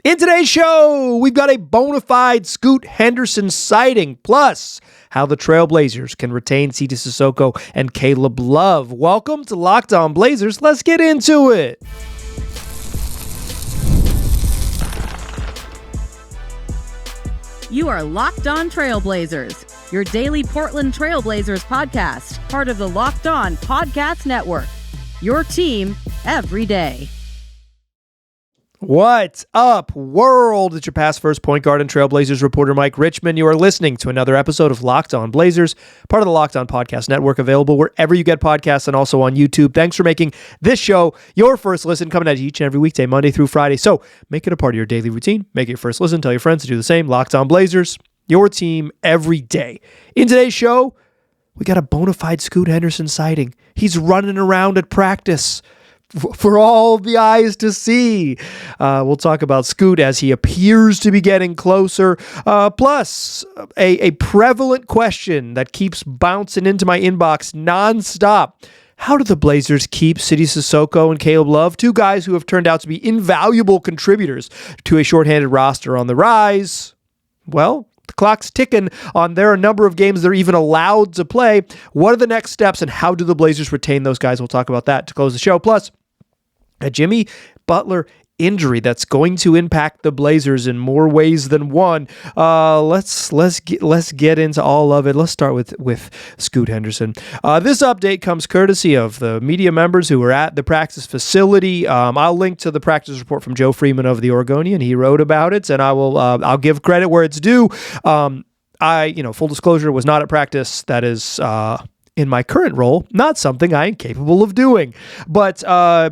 In today's show, we've got a bona fide Scoot Henderson sighting, plus how the Trailblazers can retain Sidy Cissoko and Caleb Love. Welcome to Locked On Blazers. Let's get into it. You are Locked On Trailblazers, your daily Portland Trailblazers podcast, part of the Locked On Podcast Network. Your team every day. What's up, world? It's your past first point guard and Trailblazers reporter, Mike Richmond. You are listening to another episode of Locked On Blazers, part of the Locked On Podcast Network, available wherever you get podcasts and also on YouTube. Thanks for making this show your first listen, coming at you each and every weekday, Monday through Friday. So make it a part of your daily routine. Make it your first listen. Tell your friends to do the same. Locked On Blazers, your team every day. In today's show, we got a bona fide Scoot Henderson sighting. He's running around at practice for all the eyes to see. We'll talk about Scoot as he appears to be getting closer. Plus, a prevalent question that keeps bouncing into my inbox nonstop. How do the Blazers keep Sidy Cissoko and Caleb Love, two guys who have turned out to be invaluable contributors to a shorthanded roster on the rise? Well, the clock's ticking on their number of games they're even allowed to play. What are the next steps and how do the Blazers retain those guys? We'll talk about that to close the show. Plus, a Jimmy Butler injury that's going to impact the Blazers in more ways than one. Let's get into all of it. Let's start with Scoot Henderson. This update comes courtesy of the media members who were at the practice facility. I'll link to the practice report from Joe Freeman of the Oregonian. He wrote about it, and I'll give credit where it's due. Full disclosure, was not at practice. That is in my current role, not something I am capable of doing. But I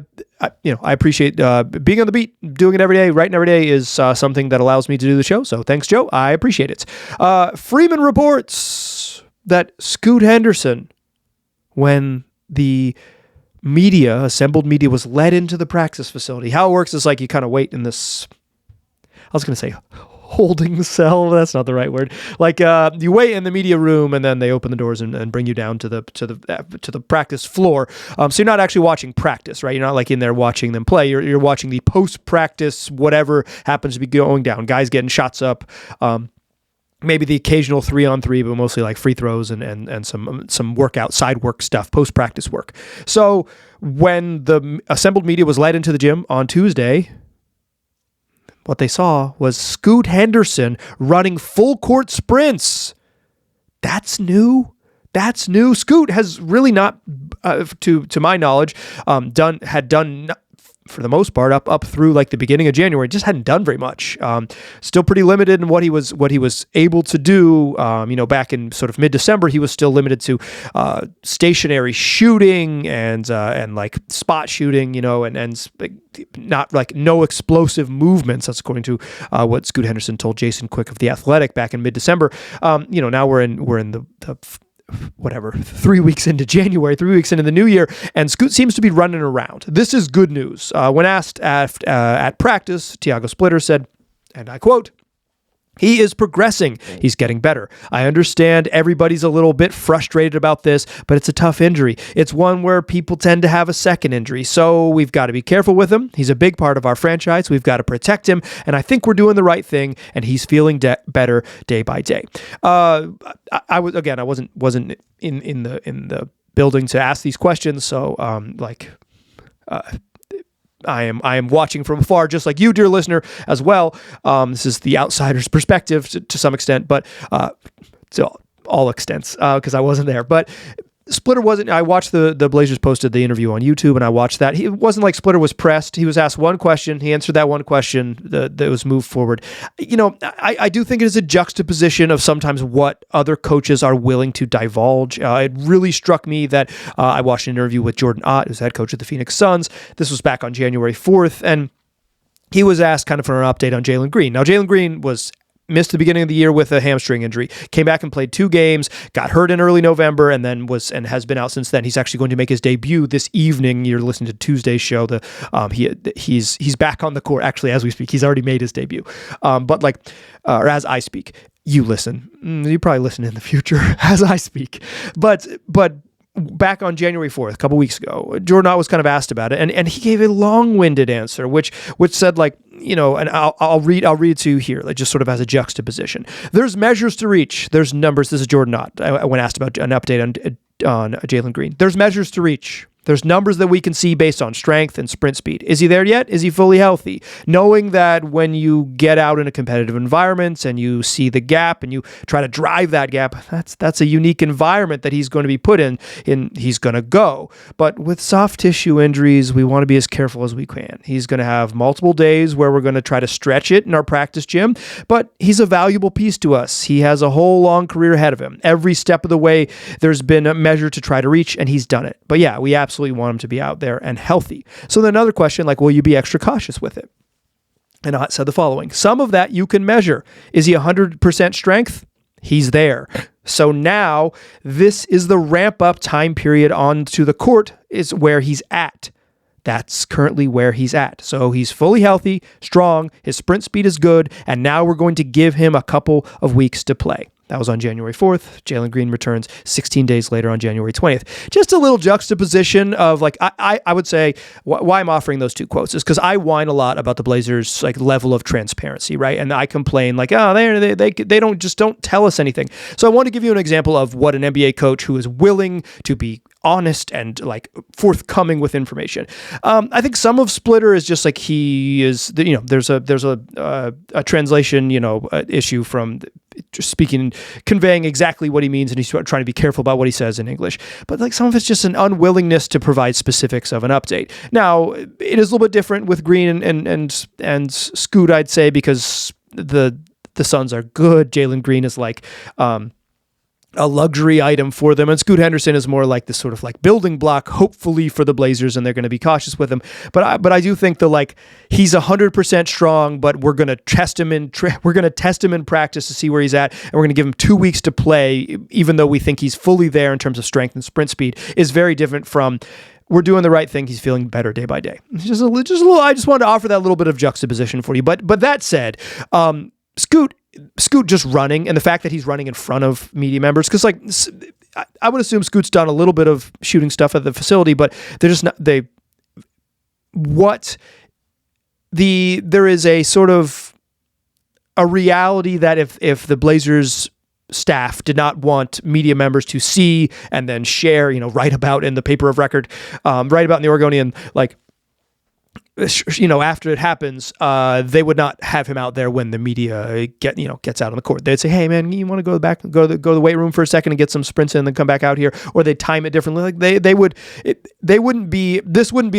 appreciate being on the beat, doing it every day, writing every day is something that allows me to do the show. So thanks, Joe. I appreciate it. Freeman reports that Scoot Henderson, when the assembled media was led into the practice facility, how it works is like you kind of wait in this, I was going to say holding cell. That's not the right word. Like you wait in the media room, and then they open the doors and bring you down to the practice floor. So you're not actually watching practice, right? You're not like in there watching them play. You're watching the post practice whatever happens to be going down. Guys getting shots up. Maybe the occasional 3-on-3, but mostly like free throws and some workout, side work stuff, post practice work. So when the assembled media was led into the gym on Tuesday, what they saw was Scoot Henderson running full court sprints. That's new. Scoot has really not, to my knowledge, had done for the most part up through like the beginning of January. Just hadn't done very much. Still pretty limited in what he was able to do. Back in sort of mid-December, he was still limited to stationary shooting and like spot shooting. And not like no explosive movements. That's according to what Scoot Henderson told Jason Quick of The Athletic back in mid-December. Now we're in the 3 weeks into January, 3 weeks into the new year, and Scoot seems to be running around. This is good news. When asked at practice, Tiago Splitter said, and I quote, "He is progressing. He's getting better. I understand everybody's a little bit frustrated about this, but it's a tough injury. It's one where people tend to have a second injury, so we've got to be careful with him. He's a big part of our franchise. We've got to protect him, and I think we're doing the right thing, and he's feeling better day by day." I wasn't in the building to ask these questions, so I am watching from afar, just like you, dear listener, as well. This is the outsider's perspective to some extent, but to all extents, because I wasn't there. But Splitter wasn't. I watched the Blazers posted the interview on YouTube, and I watched that. It wasn't like Splitter was pressed. He was asked one question. He answered that one question. That was moved forward. I do think it is a juxtaposition of sometimes what other coaches are willing to divulge. It really struck me that I watched an interview with Jordan Ott, who's head coach of the Phoenix Suns. This was back on January 4th, and he was asked kind of for an update on Jalen Green. Now, Jalen Green missed the beginning of the year with a hamstring injury, came back and played 2 games, got hurt in early November, and then has been out since then. He's actually going to make his debut this evening. You're listening to Tuesday's show. He's back on the court actually as we speak. He's already made his debut. Or as I speak, you listen. You probably listen in the future as I speak. But back on January 4th, a couple weeks ago, Jordan Ott was kind of asked about it, and he gave a long-winded answer, which said, like, you know, and I'll read it to you here, like, just sort of as a juxtaposition. There's measures to reach. There's numbers. This is Jordan Ott when asked about an update on Jalen Green. There's measures to reach. There's numbers that we can see based on strength and sprint speed. Is he there yet? Is he fully healthy? Knowing that when you get out in a competitive environment and you see the gap and you try to drive that gap, that's a unique environment that he's going to be put in he's going to go. But with soft tissue injuries, we want to be as careful as we can. He's going to have multiple days where we're going to try to stretch it in our practice gym, but he's a valuable piece to us. He has a whole long career ahead of him. Every step of the way, there's been a measure to try to reach, and he's done it. But yeah, we absolutely want him to be out there and healthy. So then another question, like, will you be extra cautious with it? And Ott said the following: some of that you can measure. Is he 100% strength? He's there. So now this is the ramp up time period onto the court is where he's at. That's currently where he's at. So he's fully healthy, strong, his sprint speed is good, and now we're going to give him a couple of weeks to play. That was on January 4th. Jalen Green returns 16 days later on January 20th. Just a little juxtaposition of, like, I would say why I'm offering those two quotes is because I whine a lot about the Blazers' like level of transparency, right? And I complain like, oh, they don't tell us anything. So I want to give you an example of what an NBA coach who is willing to be honest and like forthcoming with information. I think some of Splitter is just like he is. You know, there's a translation issue from just speaking, conveying exactly what he means, and he's trying to be careful about what he says in English. But like some of it's just an unwillingness to provide specifics of an update. Now it is a little bit different with Green and Scoot, I'd say, because the Suns are good. Jalen Green is like a luxury item for them, and Scoot Henderson is more like this sort of like building block, hopefully, for the Blazers, and they're going to be cautious with him. But I do think that like he's 100% strong, but we're going to test him in practice to see where he's at, and we're going to give him 2 weeks to play, even though we think he's fully there in terms of strength and sprint speed. Is very different from we're doing the right thing. He's feeling better day by day. Just a little. I just wanted to offer that little bit of juxtaposition for you. But that said, Scoot just running, and the fact that he's running in front of media members, because like I would assume Scoot's done a little bit of shooting stuff at the facility, but they're just not there is a sort of a reality that if the Blazers staff did not want media members to see and then share, write about in the paper of record, write about in the Oregonian, like, after it happens, they would not have him out there when the media gets out on the court. They'd say, "Hey, man, you want to go back, go to the weight room for a second and get some sprints in, and then come back out here," or they time it differently. Like this wouldn't be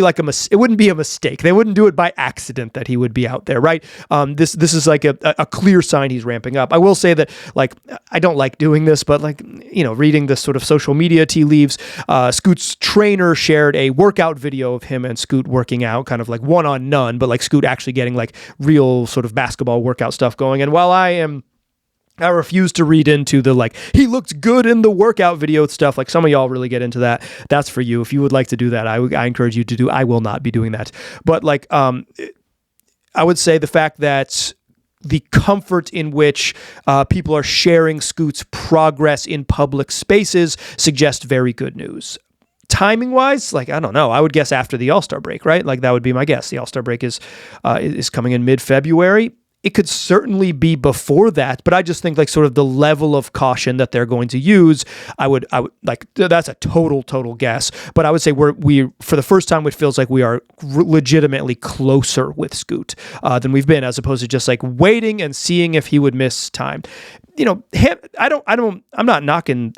like it wouldn't be a mistake. They wouldn't do it by accident that he would be out there, right? This is like a clear sign he's ramping up. I will say that, like, I don't like doing this, but like reading the sort of social media tea leaves, Scoot's trainer shared a workout video of him and Scoot working out, kind of like one on none, but like Scoot actually getting like real sort of basketball workout stuff going. And while I refuse to read into the like he looked good in the workout video stuff, like some of y'all really get into that, that's for you. If you would like to do that, I encourage you to do. I will not be doing that. But like I would say the fact that the comfort in which people are sharing Scoot's progress in public spaces suggests very good news. Timing wise, like, I don't know. I would guess after the All-Star break, right? Like that would be my guess. The All-Star break is coming in mid-February. It could certainly be before that, but I just think like sort of the level of caution that they're going to use, I would like, that's a total guess, but I would say we for the first time, it feels like we are legitimately closer with Scoot than we've been, as opposed to just like waiting and seeing if he would miss time. I'm not knocking.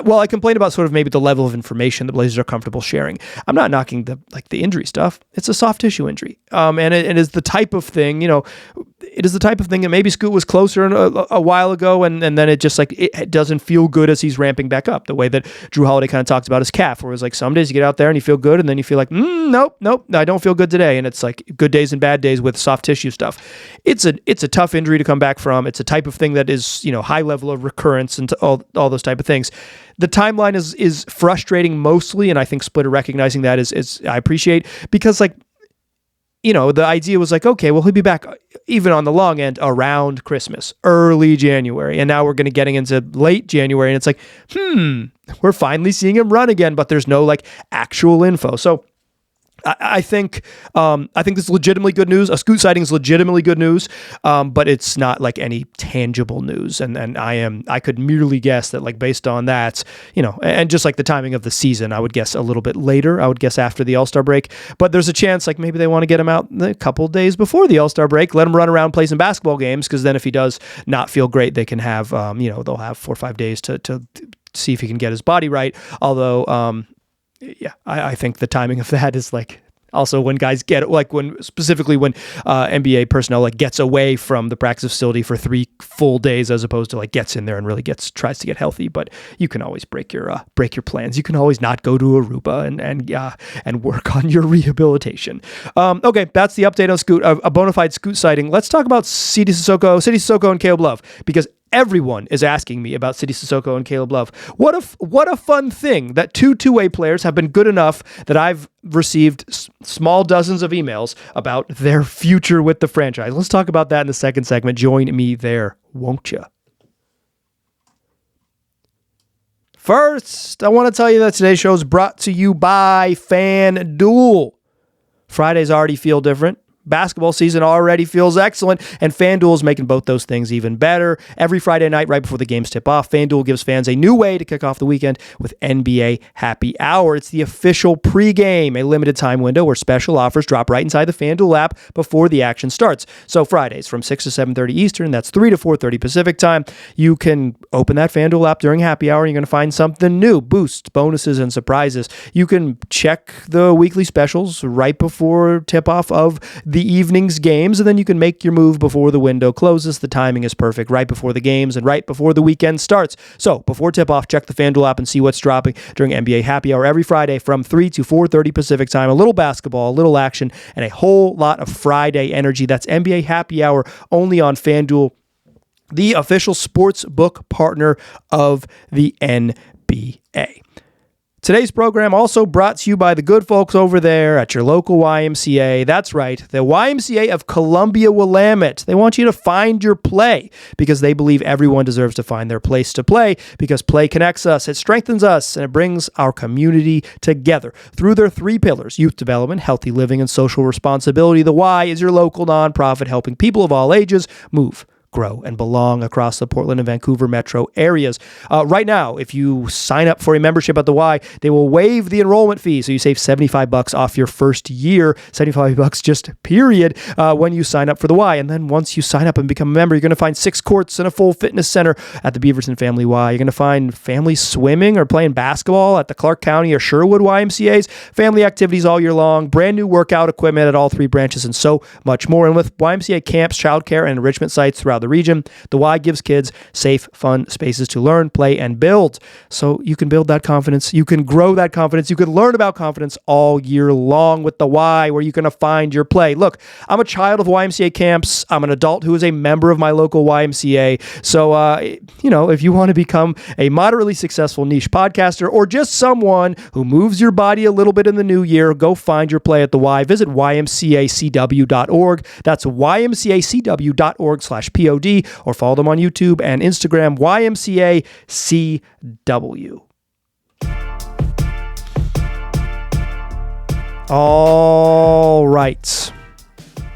Well, I complain about sort of maybe the level of information the Blazers are comfortable sharing. I'm not knocking the injury stuff. It's a soft tissue injury. And it is the type of thing, it is the type of thing that maybe Scoot was closer a while ago, and then it just like, it doesn't feel good as he's ramping back up. The way that Drew Holiday kind of talked about his calf, where it was like some days you get out there and you feel good, and then you feel like, nope, I don't feel good today. And it's like good days and bad days with soft tissue stuff. It's a tough injury to come back from. It's a type of thing that is, high level of recurrence and all those type of things. The timeline is frustrating mostly, and I think Splitter recognizing that is I appreciate, because like, the idea was like, okay, well, he'll be back even on the long end around Christmas, early January. And now we're going to getting into late January. And it's like, we're finally seeing him run again, but there's no like actual info. So I think this is legitimately good news. A scoot sighting is legitimately good news, but it's not like any tangible news. And I could merely guess that, like, based on that, and just like the timing of the season, I would guess a little bit later. I would guess after the All-Star break. But there's a chance, like, maybe they want to get him out a couple days before the All-Star break, let him run around, play some basketball games, because then if he does not feel great, they can have, they'll have 4 or 5 days to see if he can get his body right. Although, I think the timing of that is like also when guys get like when NBA personnel like gets away from the practice facility for 3 full days as opposed to like gets in there and really tries to get healthy. But you can always break your plans. You can always not go to Aruba and work on your rehabilitation. Okay, that's the update on Scoot, a bona fide Scoot sighting. Let's talk about Sidy Cissoko, and Caleb Love, because everyone is asking me about Sidy Cissoko and Caleb Love. What a fun thing that two-way players have been good enough that I've received small dozens of emails about their future with the franchise. Let's talk about that in the second segment. Join me there, won't you? First, I want to tell you that today's show is brought to you by FanDuel. Fridays already feel different. Basketball season already feels excellent, and FanDuel is making both those things even better. Every Friday night, right before the games tip off, FanDuel gives fans a new way to kick off the weekend with NBA Happy Hour. It's the official pregame, a limited time window where special offers drop right inside the FanDuel app before the action starts. So Fridays from 6 to 7:30 Eastern, that's 3 to 4:30 Pacific time, you can open that FanDuel app during Happy Hour and you're going to find something new, boosts, bonuses, and surprises. You can check the weekly specials right before tip-off of the evening's games, and then you can make your move before the window closes. The timing is perfect, right before the games and right before the weekend starts. So before tip-off, check the FanDuel app and see what's dropping during NBA Happy Hour every Friday from 3 to 4:30 Pacific time. A little basketball, a little action, and a whole lot of Friday energy. That's NBA Happy Hour only on FanDuel, the official sports book partner of the NBA. Today's program also brought to you by the good folks over there at your local YMCA. That's right, the YMCA of Columbia-Willamette. They want you to find your play because they believe everyone deserves to find their place to play, because play connects us, it strengthens us, and it brings our community together. Through their 3 pillars, youth development, healthy living, and social responsibility, the Y is your local nonprofit helping people of all ages move, grow, and belong across the Portland and Vancouver metro areas. Right now, if you sign up for a membership at the Y, they will waive the enrollment fee, so you save $75 off your first year, $75 just period, when you sign up for the Y. And then once you sign up and become a member, you're going to find 6 courts and a full fitness center at the Beaverton Family Y. You're going to find family swimming or playing basketball at the Clark County or Sherwood YMCAs, family activities all year long, brand new workout equipment at all 3 branches, and so much more. And with YMCA camps, childcare, and enrichment sites throughout the region, the Y gives kids safe, fun spaces to learn, play, and build. So you can build that confidence, you can grow that confidence, you can learn about confidence all year long with the Y, where you're going to find your play. Look, I'm a child of YMCA camps. I'm an adult who is a member of my local YMCA. So, if you want to become a moderately successful niche podcaster or just someone who moves your body a little bit in the new year, go find your play at the Y. Visit ymcacw.org. That's ymcacw.org/POD, or follow them on YouTube and Instagram, YMCA CW. All right.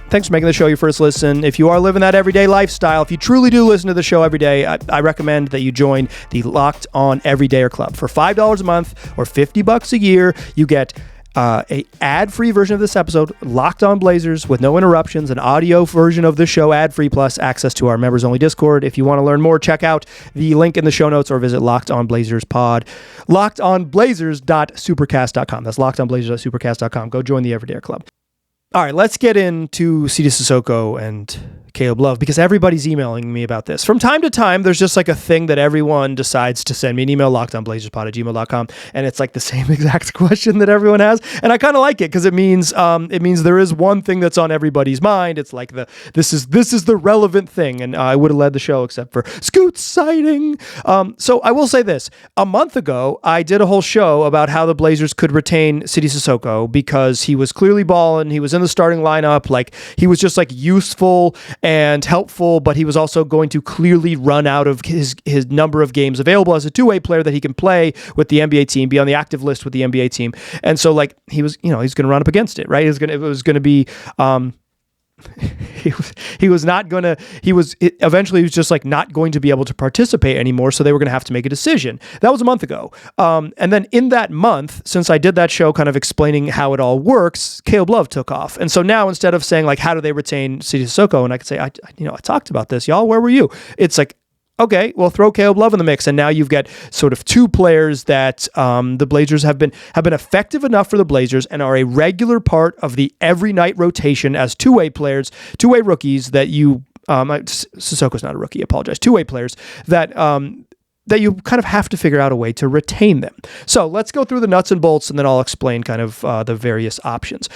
Thanks for making the show your first listen. If you are living that everyday lifestyle, if you truly do listen to the show every day, I recommend that you join the Locked On Everydayer Club. For $5 a month or $50 a year, you get a ad-free version of this episode, Locked On Blazers, with no interruptions, an audio version of the show ad-free, plus access to our members-only Discord. If you want to learn more, check out the link in the show notes or visit Locked On Blazers Pod, lockedonblazers.supercast.com. That's lockedonblazers.supercast.com. Go join the Everydayer Club. All right, let's get into Sidy Cissoko and Caleb Love, because everybody's emailing me about this. From time to time, there's just like a thing that everyone decides to send me an email, lockedonblazerspod@gmail.com, and it's like the same exact question that everyone has. And I kind of like it because it means there is one thing that's on everybody's mind. It's like this is the relevant thing. And I would have led the show except for Scoot's sighting. So I will say this. A month ago, I did a whole show about how the Blazers could retain Sidy Cissoko because he was clearly balling. He was in the starting lineup. Like, he was just like useful and helpful, but he was also going to clearly run out of his number of games available as a two-way player that he can play with the NBA team, be on the active list with the NBA team. And so like he was, he's going to run up against it, right? It was going to be, eventually he was just like not going to be able to participate anymore. So they were going to have to make a decision. That was a month ago. And then in that month, since I did that show kind of explaining how it all works, Caleb Love took off. And so now instead of saying like, how do they retain Sidy Cissoko? And I could say, I talked about this, y'all, where were you? It's like, okay, well, throw Caleb Love in the mix, and now you've got sort of two players that the Blazers have been effective enough for the Blazers and are a regular part of the every night rotation as two-way players, two-way rookies that you Sissoko's not a rookie, I apologize. Two-way players that you kind of have to figure out a way to retain them. So let's go through the nuts and bolts, and then I'll explain kind of the various options.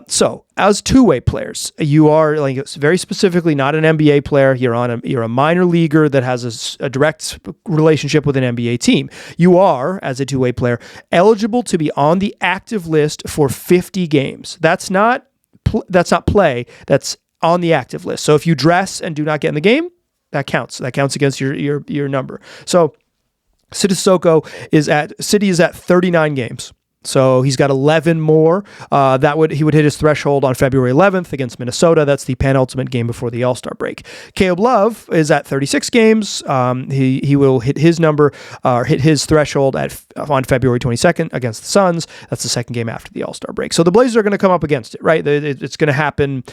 So as two-way players, you are like very specifically not an NBA player. You're a minor leaguer that has a direct relationship with an NBA team. You are, as a two-way player, eligible to be on the active list for 50 games. That's not play. That's on the active list. So if you dress and do not get in the game, that counts. That counts against your number. So Sidy Cissoko is at 39 games. So he's got 11 more. He would hit his threshold on February 11th against Minnesota. That's the penultimate game before the All-Star break. Caleb Love is at 36 games. He will hit his number or hit his threshold on February 22nd against the Suns. That's the second game after the All-Star break. So the Blazers are going to come up against it, right? It's going to happen.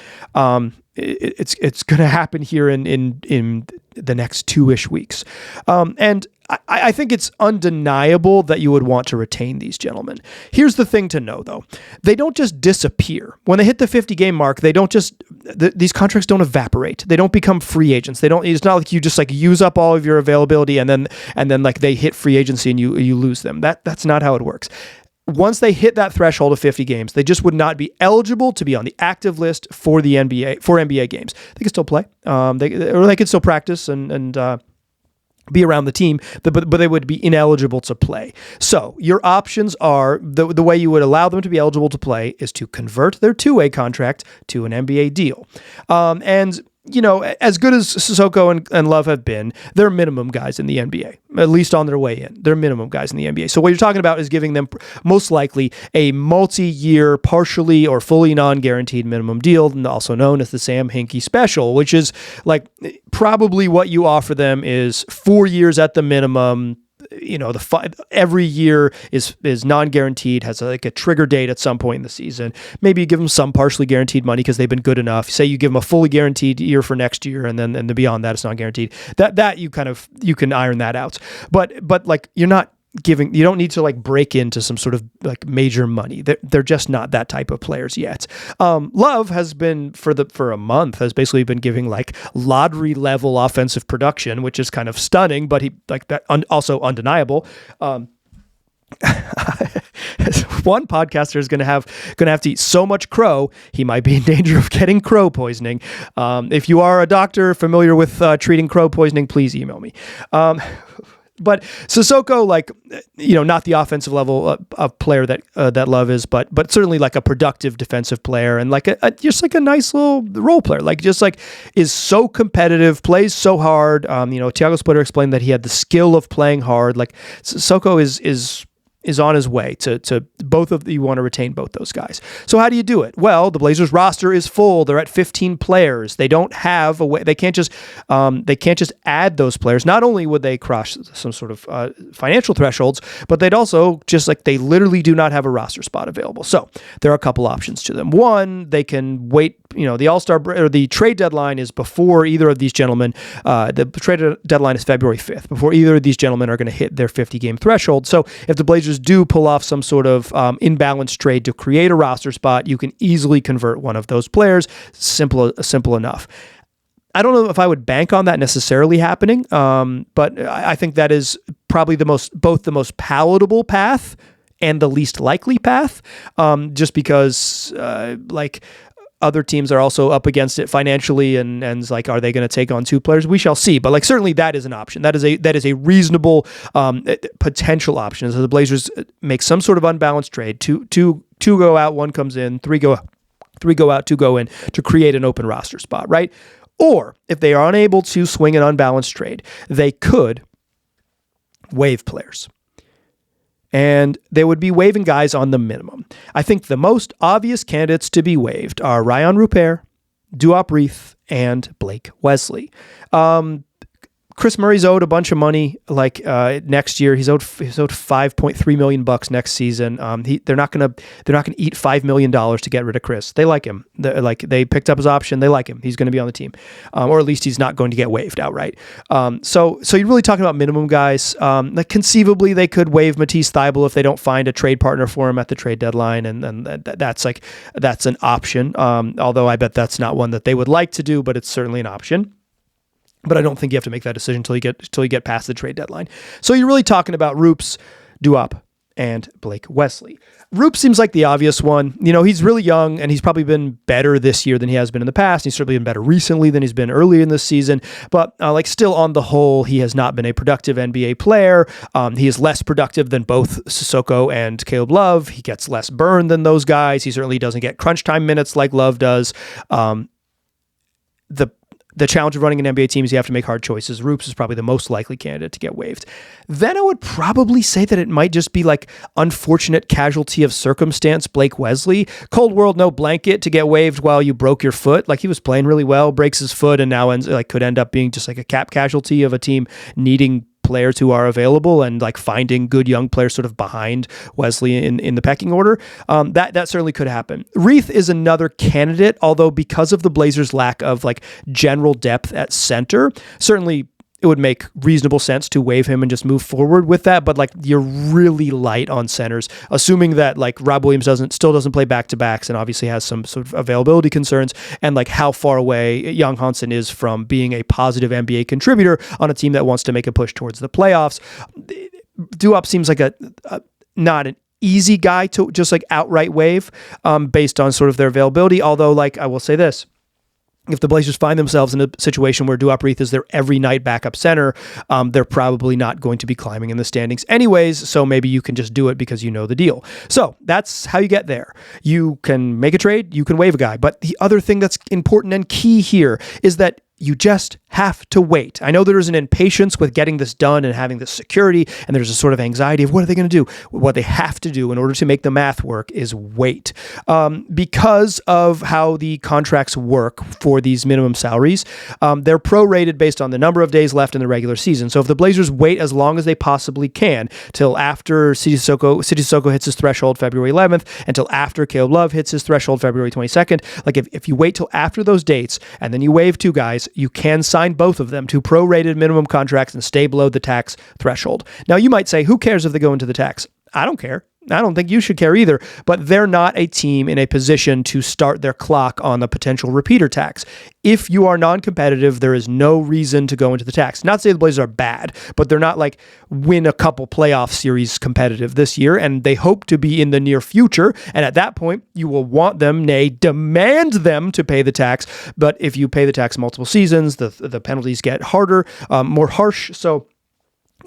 It's going to happen here in the next 2-ish weeks. And I think it's undeniable that you would want to retain these gentlemen. Here's the thing to know, though. They don't just disappear. When they hit the 50-game mark, they don't just... these contracts don't evaporate. They don't become free agents. It's not like you just like use up all of your availability and then like they hit free agency and you lose them. That's not how it works. Once they hit that threshold of 50 games, they just would not be eligible to be on the active list for the NBA, for NBA games. They can still play. They could still practice and be around the team, but they would be ineligible to play. So your options are, the way you would allow them to be eligible to play is to convert their two-way contract to an NBA deal. And as good as Cissoko and Love have been, they're minimum guys in the NBA, at least on their way in. They're minimum guys in the NBA. So what you're talking about is giving them most likely a multi-year, partially or fully non-guaranteed minimum deal, also known as the Sam Hinkie special, which is like probably what you offer them is 4 years at the minimum. Every year is non-guaranteed, has a trigger date at some point in the season. Maybe you give them some partially guaranteed money because they've been good enough. Say you give them a fully guaranteed year for next year, and then beyond that, it's not guaranteed. That you can iron that out. But like you don't need to like break into some sort of like major money. They're just not that type of players yet. Love has been for a month has basically been giving like lottery level offensive production, which is kind of stunning, but he like that also undeniable. One podcaster is going to have to eat so much crow, he might be in danger of getting crow poisoning. If you are a doctor familiar with treating crow poisoning, please email me. But Cissoko, not the offensive level of player that Love is, but certainly like a productive defensive player and like just like a nice little role player, is so competitive, plays so hard. Thiago Splitter explained that he had the skill of playing hard. Like Cissoko is on his way to both of you want to retain both those guys. So how do you do it? Well, the Blazers roster is full. They're at 15 players. They don't have a way. They can't just add those players. Not only would they cross some sort of financial thresholds, but they'd also they literally do not have a roster spot available. So there are a couple options to them. One, they can wait. The All-Star or the trade deadline is before either of these gentlemen. The trade deadline is February 5th, before either of these gentlemen are going to hit their 50-game threshold. So if the Blazers do pull off some sort of imbalanced trade to create a roster spot, you can easily convert one of those players. Simple enough. I don't know if I would bank on that necessarily happening, but I think that is probably both the most palatable path and the least likely path, just because other teams are also up against it financially, and like, are they going to take on two players? We shall see. But like, certainly that is an option. That is a reasonable potential option. So the Blazers make some sort of unbalanced trade. Two go out, one comes in, three go out, two go in, to create an open roster spot, right? Or if they are unable to swing an unbalanced trade, they could waive players. And they would be waiving guys on the minimum. I think the most obvious candidates to be waived are Ryan Rupert, Duop Reith, and Blake Wesley. Chris Murray's owed a bunch of money. Next year, he's owed $5.3 million next season. They're not gonna eat $5 million to get rid of Chris. They like him. They picked up his option. They like him. He's going to be on the team, or at least he's not going to get waived outright. So you're really talking about minimum guys. Conceivably, they could waive Matisse Thybulle if they don't find a trade partner for him at the trade deadline, and that's an option. Although I bet that's not one that they would like to do, but it's certainly an option. But I don't think you have to make that decision until you get past the trade deadline. So you're really talking about Roops, Duop, and Blake Wesley. Roop seems like the obvious one. He's really young, and he's probably been better this year than he has been in the past. He's certainly been better recently than he's been earlier in this season. But still on the whole, he has not been a productive NBA player. He is less productive than both Cissoko and Caleb Love. He gets less burn than those guys. He certainly doesn't get crunch time minutes like Love does. The challenge of running an NBA team is you have to make hard choices. Roops is probably the most likely candidate to get waived. Then I would probably say that it might just be unfortunate casualty of circumstance Blake Wesley. Cold world, no blanket to get waived while you broke your foot. He was playing really well, breaks his foot, and now could end up being just a cap casualty of a team needing players who are available and finding good young players sort of behind Wesley in the pecking order. That certainly could happen. Reith is another candidate, although because of the Blazers' lack of general depth at center, certainly it would make reasonable sense to waive him and just move forward with that. But you're really light on centers, assuming that Rob Williams still doesn't play back-to-backs and obviously has some sort of availability concerns, and how far away Young Hansen is from being a positive NBA contributor on a team that wants to make a push towards the playoffs. Duop seems like not an easy guy to just outright waive based on sort of their availability. Although I will say this. If the Blazers find themselves in a situation where Duop Reith is their every night backup center, they're probably not going to be climbing in the standings anyways, so maybe you can just do it because you know the deal. So that's how you get there. You can make a trade, you can waive a guy, but the other thing that's important and key here is that you just have to wait. I know there is an impatience with getting this done and having this security, and there's a sort of anxiety of what are they going to do? What they have to do in order to make the math work is wait. Because of how the contracts work for these minimum salaries, they're prorated based on the number of days left in the regular season. So if the Blazers wait as long as they possibly can till after Sidy Cissoko hits his threshold February 11th, until after Caleb Love hits his threshold February 22nd, if you wait till after those dates and then you waive two guys, you can sign both of them to prorated minimum contracts and stay below the tax threshold. Now, you might say, who cares if they go into the tax? I don't care. I don't think you should care either, but they're not a team in a position to start their clock on the potential repeater tax. If you are non-competitive, there is no reason to go into the tax. Not to say the Blazers are bad, but they're not win a couple playoff series competitive this year, and they hope to be in the near future. And at that point, you will want them, nay, demand them to pay the tax. But if you pay the tax multiple seasons, the penalties get harder, more harsh. So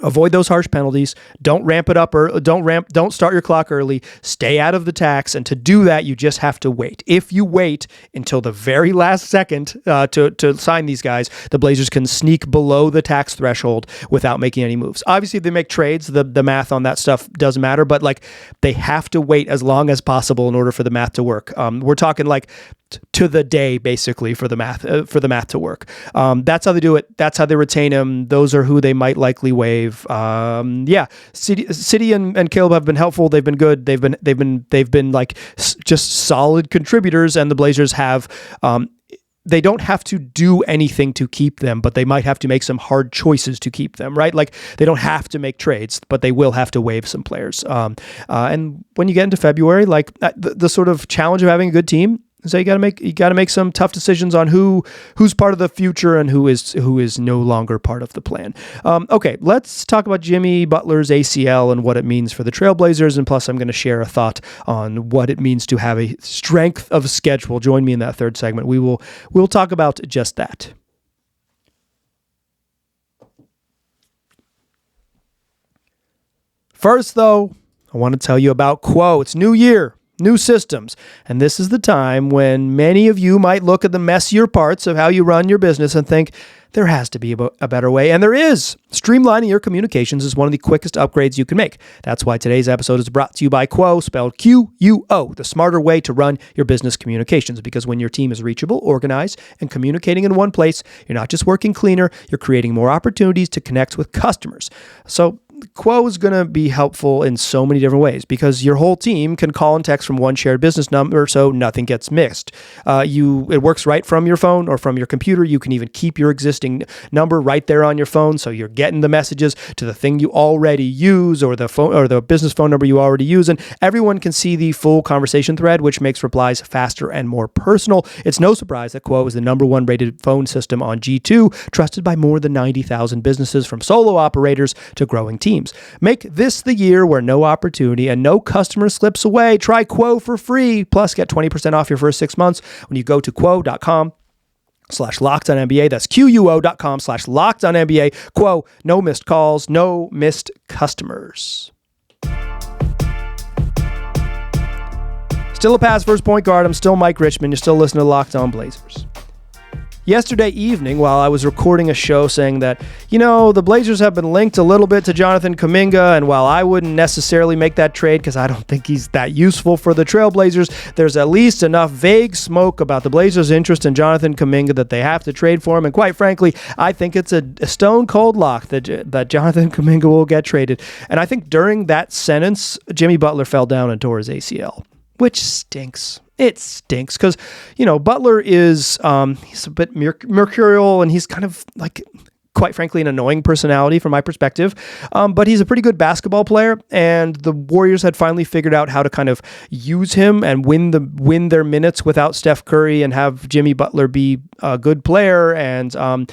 avoid those harsh penalties. Don't ramp it up, or don't start your clock early. Stay out of the tax. And to do that, you just have to wait. If you wait until the very last second to sign these guys, the Blazers can sneak below the tax threshold without making any moves. Obviously, if they make trades, the math on that stuff does matter, but they have to wait as long as possible in order for the math to work. We're talking to the day, basically, for the math to work. That's how they do it. That's how they retain him. Those are who they might likely waive. Sidy and Caleb have been helpful. They've been good. They've been just solid contributors, and the Blazers have. They don't have to do anything to keep them, but they might have to make some hard choices to keep them, right? They don't have to make trades, but they will have to waive some players. And when you get into February, the sort of challenge of having a good team So you got to make some tough decisions on who's part of the future and who is no longer part of the plan. Okay, let's talk about Jimmy Butler's ACL and what it means for the Trailblazers, and plus I'm going to share a thought on what it means to have a strength of schedule. Join me in that third segment. We'll talk about just that. First, though, I want to tell you about Quo. It's new year, new systems, and this is the time when many of you might look at the messier parts of how you run your business and think there has to be a better way, and there is. Streamlining your communications is one of the quickest upgrades you can make. That's why today's episode is brought to you by Quo, spelled Q-U-O, the smarter way to run your business communications, because when your team is reachable, organized, and communicating in one place, you're not just working cleaner, you're creating more opportunities to connect with customers. So Quo is going to be helpful in so many different ways because your whole team can call and text from one shared business number so nothing gets mixed. It works right from your phone or from your computer. You can even keep your existing number right there on your phone, so you're getting the messages to the thing you already use or the phone or the business phone number you already use, and everyone can see the full conversation thread, which makes replies faster and more personal. It's no surprise that Quo is the #1 rated phone system on G2, trusted by more than 90,000 businesses from solo operators to growing teams. Make this the year where no opportunity and no customer slips away. Try Quo for free, plus get 20% off your first 6 months when you go to quo.com/LockedOnNBA. That's QUO.com/LockedOnNBA. Quo, no missed calls, no missed customers. Still a pass first point guard. I'm still Mike Richmond. You're still listening to Locked On Blazers. Yesterday evening, while I was recording a show saying that, the Blazers have been linked a little bit to Jonathan Kuminga, and while I wouldn't necessarily make that trade because I don't think he's that useful for the Trailblazers, there's at least enough vague smoke about the Blazers' interest in Jonathan Kuminga that they have to trade for him, and quite frankly, I think it's a stone-cold lock that Jonathan Kuminga will get traded. And I think during that sentence, Jimmy Butler fell down and tore his ACL, which stinks. It stinks because, Butler is, he's a bit mercurial and he's kind of like, quite frankly, an annoying personality from my perspective. But he's a pretty good basketball player, and the Warriors had finally figured out how to kind of use him and win their minutes without Steph Curry and have Jimmy Butler be a good player. And I'm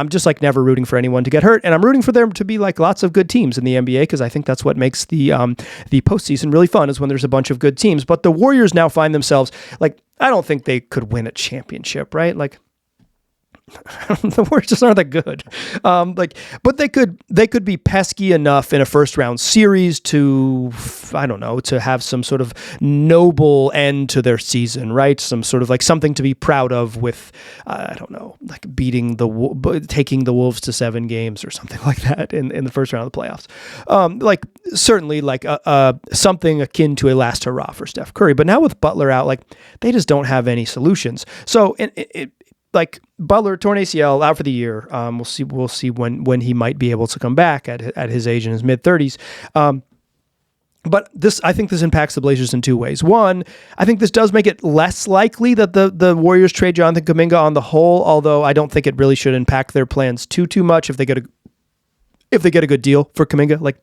just like never rooting for anyone to get hurt, and I'm rooting for there to be like lots of good teams in the NBA because I think that's what makes the postseason really fun, is when there's a bunch of good teams. But the Warriors now find themselves like, I don't think they could win a championship, right? Like, the Warriors just aren't that good. But they could be pesky enough in a first round series to have some sort of noble end to their season, right? Some sort of like something to be proud of with, like taking the Wolves to 7 games or something like that in the first round of the playoffs. Certainly like something akin to a last hurrah for Steph Curry. But now with Butler out, like they just don't have any solutions. So like Butler, torn ACL, out for the year. We'll see when he might be able to come back at his age in his mid-30s. But I think this impacts the Blazers in two ways. One, I think this does make it less likely that the Warriors trade Jonathan Kuminga on the whole, although I don't think it really should impact their plans too much if they get a good deal for Kuminga. Like,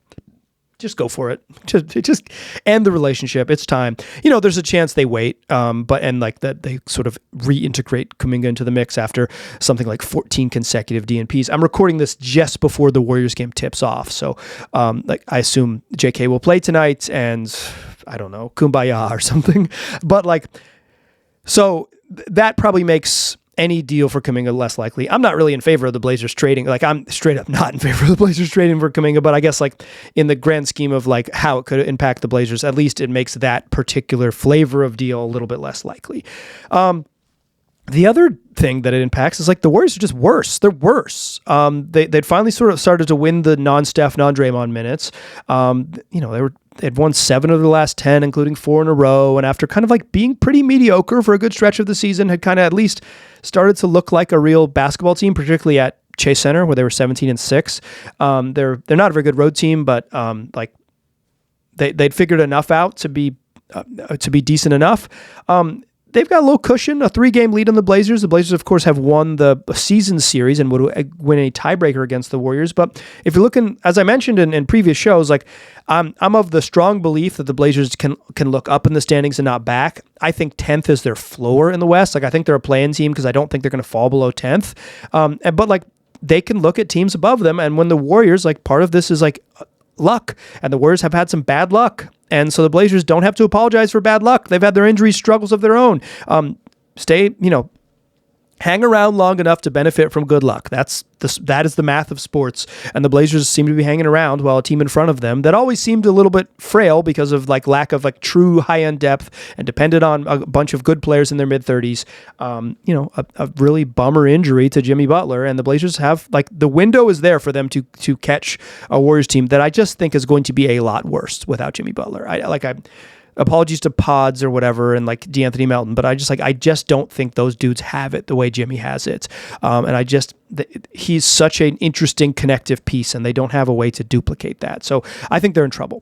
just go for it. Just end the relationship. It's time. There's a chance they wait, that they sort of reintegrate Kuminga into the mix after something like 14 consecutive DNPs. I'm recording this just before the Warriors game tips off, so I assume JK will play tonight, and I don't know, kumbaya or something. But so that probably makes any deal for Kuminga less likely. I'm not really in favor of the Blazers trading. Like, I'm straight up not in favor of the Blazers trading for Kuminga, but I guess like in the grand scheme of like how it could impact the Blazers, at least it makes that particular flavor of deal a little bit less likely. The other thing that it impacts is like the Warriors are just worse. They're worse. They'd finally sort of started to win the non-Steph, non-Draymond minutes. They'd won 7 of the last 10, including 4 in a row. And after kind of like being pretty mediocre for a good stretch of the season, had kind of at least started to look like a real basketball team, particularly at Chase Center, where they were 17-6. They're not a very good road team, but they'd figured enough out to be decent enough. they've got a little cushion, a 3-game lead on the Blazers. The Blazers, of course, have won the season series and would win a tiebreaker against the Warriors. But if you're looking, as I mentioned in previous shows, like I'm of the strong belief that the Blazers can look up in the standings and not back. I think 10th is their floor in the West. Like I think they're a play-in team because I don't think they're going to fall below 10th. But like they can look at teams above them. And when the Warriors, like part of this is like luck, and the Warriors have had some bad luck. And so the Blazers don't have to apologize for bad luck. They've had their injury struggles of their own. Hang around long enough to benefit from good luck. That is the math of sports. And the Blazers seem to be hanging around while a team in front of them that always seemed a little bit frail because of like lack of like true high-end depth and depended on a bunch of good players in their mid-30s. A really bummer injury to Jimmy Butler. And the Blazers have like the window is there for them to catch a Warriors team that I just think is going to be a lot worse without Jimmy Butler. Apologies to Pods or whatever and like DeAnthony Melton, but I just don't think those dudes have it the way Jimmy has it. He's such an interesting connective piece and they don't have a way to duplicate that. So I think they're in trouble.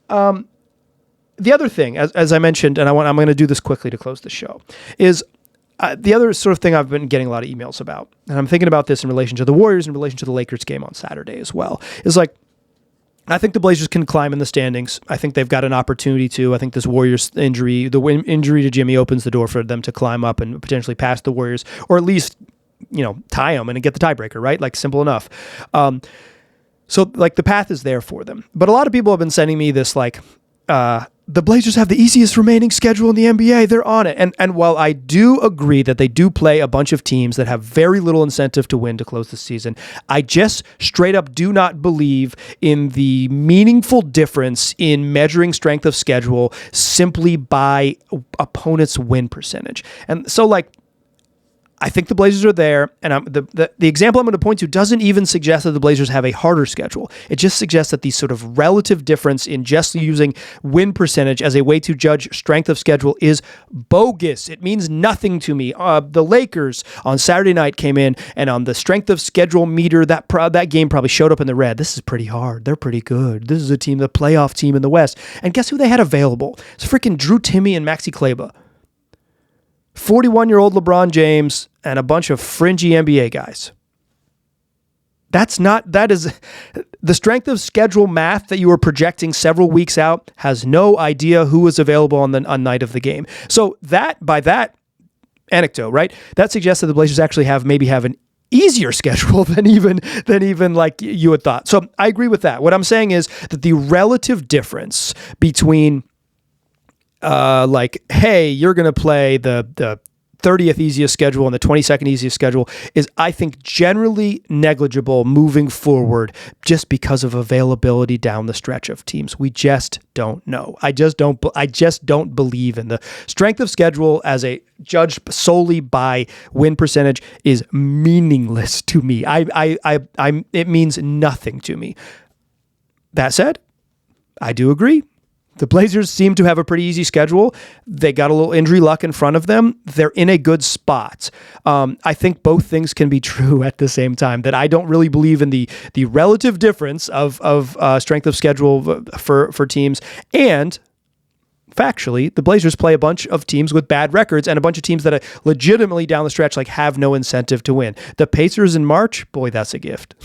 The other thing, as I mentioned, and I'm going to do this quickly to close the show, is the other sort of thing I've been getting a lot of emails about, and I'm thinking about this in relation to the Warriors, in relation to the Lakers game on Saturday as well, is like, I think the Blazers can climb in the standings. I think they've got an opportunity to. I think this Warriors injury, injury to Jimmy opens the door for them to climb up and potentially pass the Warriors, or at least, tie them and get the tiebreaker, right? Like simple enough. So like the path is there for them. But a lot of people have been sending me this like, the Blazers have the easiest remaining schedule in the NBA. They're on it. And while I do agree that they do play a bunch of teams that have very little incentive to win to close the season, I just straight up do not believe in the meaningful difference in measuring strength of schedule simply by opponents' win percentage. And so like, I think the Blazers are there, and the example I'm going to point to doesn't even suggest that the Blazers have a harder schedule. It just suggests that the sort of relative difference in just using win percentage as a way to judge strength of schedule is bogus. It means nothing to me. The Lakers on Saturday night came in, and on the strength of schedule meter, that game probably showed up in the red. This is pretty hard. They're pretty good. This is a team, the playoff team in the West. And guess who they had available? It's freaking Drew Timme and Maxi Kleber. 41-year-old LeBron James and a bunch of fringy NBA guys. That is the strength of schedule math that you were projecting several weeks out has no idea who was available on night of the game. So by that anecdote, right? That suggests that the Blazers actually have an easier schedule than even like you had thought. So I agree with that. What I'm saying is that the relative difference between hey, you're going to play the 30th easiest schedule and the 22nd easiest schedule is, I think, generally negligible moving forward just because of availability down the stretch of teams. We just don't know. I just don't believe in the strength of schedule as a judged solely by win percentage is meaningless to me. It means nothing to me. That said, I do agree. The Blazers seem to have a pretty easy schedule. They got a little injury luck in front of them. They're in a good spot. I think both things can be true at the same time, that I don't really believe in the relative difference of strength of schedule for teams. And factually, the Blazers play a bunch of teams with bad records and a bunch of teams that are legitimately down the stretch have no incentive to win. The Pacers in March, boy, that's a gift.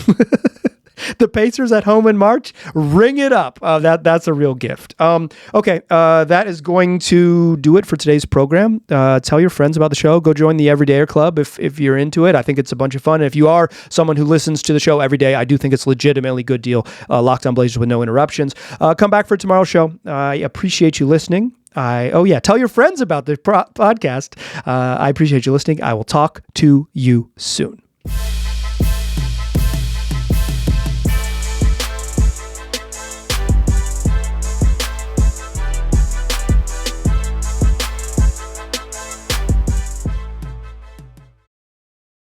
The Pacers at home in March, ring it up. That's a real gift. Okay, that is going to do it for today's program. Tell your friends about the show. Go join the Everydayer Club if you're into it. I think it's a bunch of fun. And if you are someone who listens to the show every day, I do think it's legitimately good deal. Locked On Blazers with no interruptions. Come back for tomorrow's show. I appreciate you listening. Tell your friends about the podcast. I appreciate you listening. I will talk to you soon.